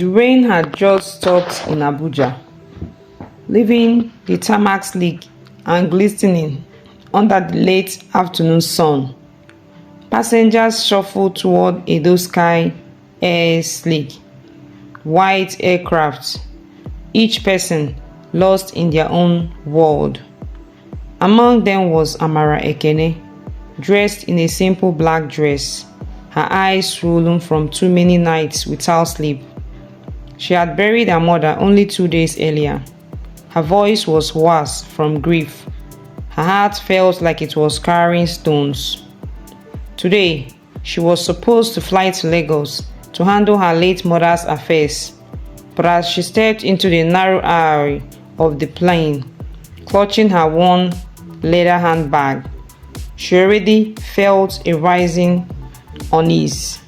The rain had just stopped in Abuja, leaving the tarmac slick and glistening under the late afternoon sun. Passengers shuffled toward EdoSky Air sleek, white aircraft, each person lost in their own world. Among them was Amara, dressed in a simple black dress, her eyes swollen from too many nights without sleep. She had buried her mother only 2 days earlier. Her voice was hoarse from grief. Her heart felt like it was carrying stones. Today, she was supposed to fly to Lagos to handle her late mother's affairs, but as she stepped into the narrow aisle of the plane, clutching her worn leather handbag, she already felt a rising unease.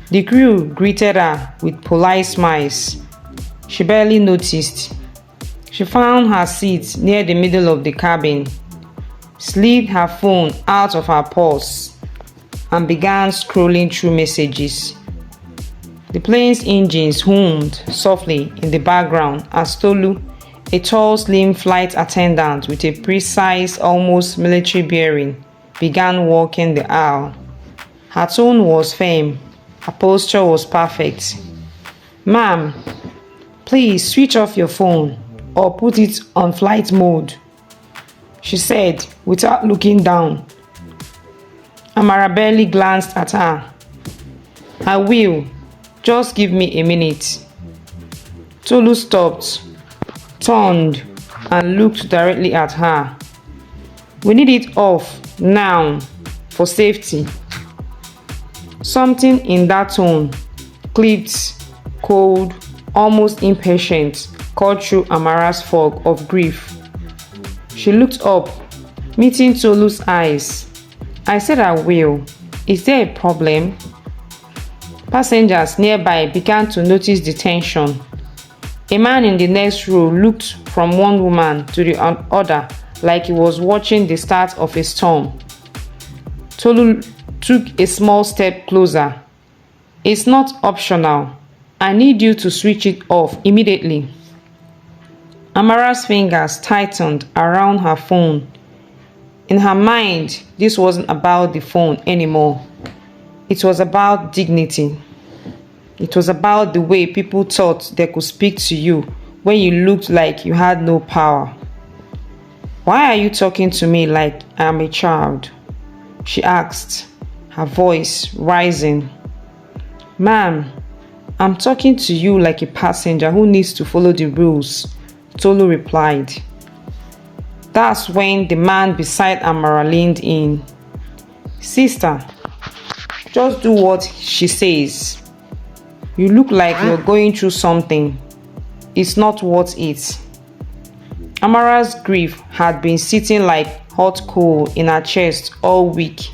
The crew greeted her with polite smiles. She barely noticed. She found her seat near the middle of the cabin, slid her phone out of her purse, and began scrolling through messages. The plane's engines hummed softly in the background as Tolu, a tall, slim flight attendant with a precise, almost military bearing, began walking the aisle. Her tone was firm. Her posture was perfect. "Ma'am, please switch off your phone or put it on flight mode," she said without looking down. Amara barely glanced at her. "I will. Just give me a minute." Tolu stopped, turned, and looked directly at her. "We need it off now for safety." Something in that tone, clipped, cold, almost impatient, cut through Amara's fog of grief. She looked up, meeting Tolu's eyes. "I said I will. Is there a problem?" Passengers nearby began to notice the tension. A man in the next row looked from one woman to the other like he was watching the start of a storm. Tolu took a small step closer. "It's not optional. I need you to switch it off immediately." Amara's fingers tightened around her phone. In her mind, this wasn't about the phone anymore. It was about dignity. It was about the way people thought they could speak to you when you looked like you had no power. "Why are you talking to me like I am a child?" she asked, her voice rising. "Ma'am, I'm talking to you like a passenger who needs to follow the rules," Tolu replied. That's when the man beside Amara leaned in. "Sister, just do what she says. You look like you're going through something. It's not worth it." Amara's grief had been sitting like hot coal in her chest all week.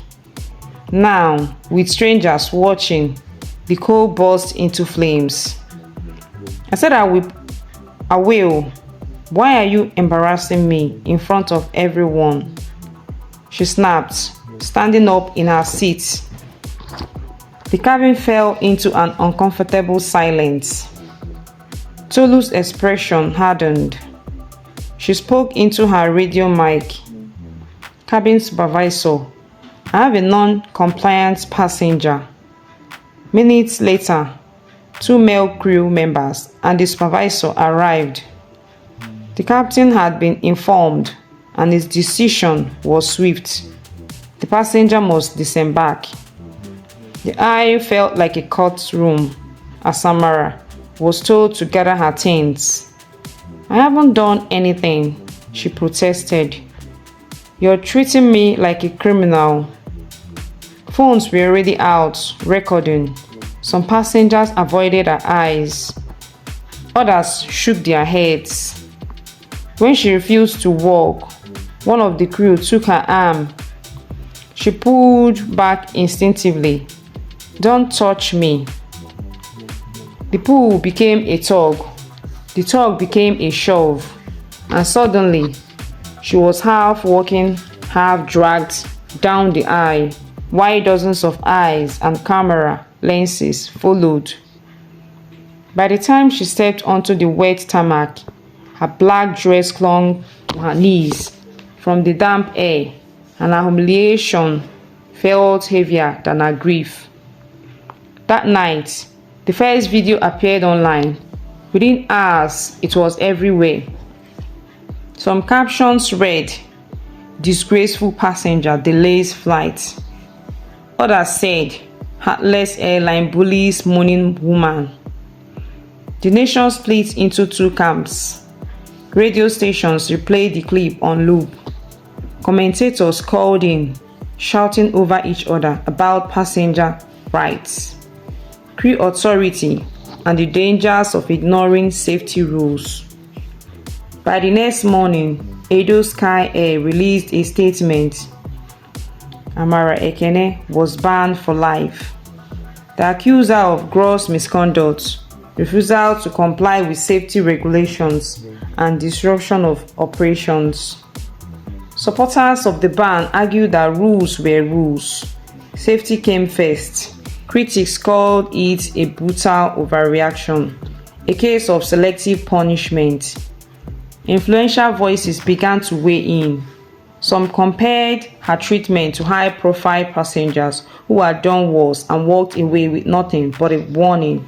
Now, with strangers watching, the coal burst into flames. "I said I will. Why are you embarrassing me in front of everyone?" she snapped, standing up in her seat. The cabin fell into an uncomfortable silence. Tolu's expression hardened. She spoke into her radio mic. "Cabin supervisor, I have a non-compliant passenger." Minutes later, 2 male crew members and the supervisor arrived. The captain had been informed, and his decision was swift. The passenger must disembark. The aisle felt like a courtroom as Amara was told to gather her things. "I haven't done anything," she protested. "You're treating me like a criminal." Phones were already out, recording. Some passengers avoided her eyes. Others shook their heads. When she refused to walk, one of the crew took her arm. She pulled back instinctively. "Don't touch me." The pull became a tug. The tug became a shove. And suddenly, she was half walking, half dragged down the aisle, while dozens of eyes and camera lenses followed. By the time she stepped onto the wet tarmac, her black dress clung to her knees from the damp air, and her humiliation felt heavier than her grief. That night, the first video appeared online. Within hours, it was everywhere. Some captions read, "Disgraceful passenger delays flight." Others said, "Heartless airline bullies mourning woman." The nation split into two camps. Radio stations replayed the clip on loop. Commentators called in, shouting over each other about passenger rights, crew authority, and the dangers of ignoring safety rules. By the next morning, EdoSky Air released a statement. Amara was banned for life. The accuser of gross misconduct, refusal to comply with safety regulations, and disruption of operations. Supporters of the ban argued that rules were rules. Safety came first. Critics called it a brutal overreaction, a case of selective punishment. Influential voices began to weigh in. Some compared her treatment to high-profile passengers who had done worse and walked away with nothing but a warning.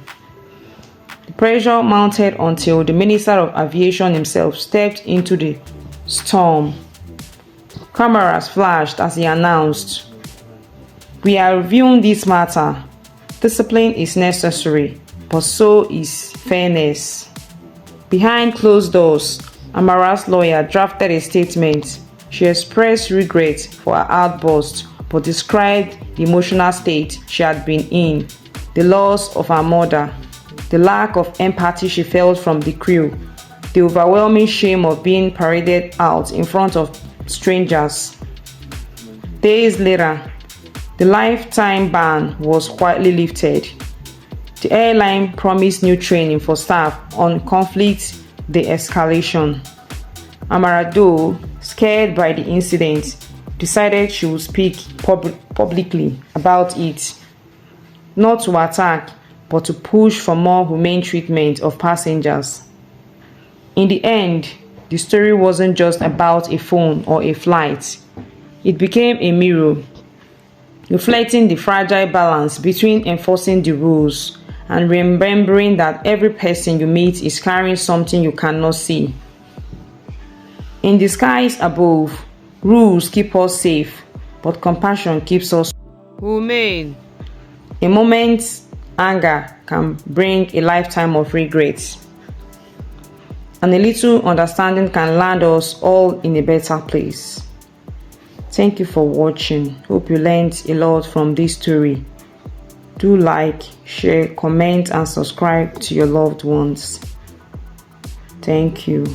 The pressure mounted until the Minister of Aviation himself stepped into the storm. Cameras flashed as he announced, "We are reviewing this matter. Discipline is necessary, but so is fairness." Behind closed doors, Amara's lawyer drafted a statement. She expressed regret for her outburst, but described the emotional state she had been in, the loss of her mother, the lack of empathy she felt from the crew, the overwhelming shame of being paraded out in front of strangers. Days later, the lifetime ban was quietly lifted. The airline promised new training for staff on conflict de-escalation. Amara, though scared by the incident, decided she would speak publicly about it, not to attack, but to push for more humane treatment of passengers. In the end, the story wasn't just about a phone or a flight. It became a mirror, reflecting the fragile balance between enforcing the rules and remembering that every person you meet is carrying something you cannot see. In the skies above, rules keep us safe, but compassion keeps us humane. A moment's anger can bring a lifetime of regrets, and a little understanding can land us all in a better place. Thank you for watching. Hope you learned a lot from this story. Do like, share, comment, and subscribe to your loved ones. Thank you.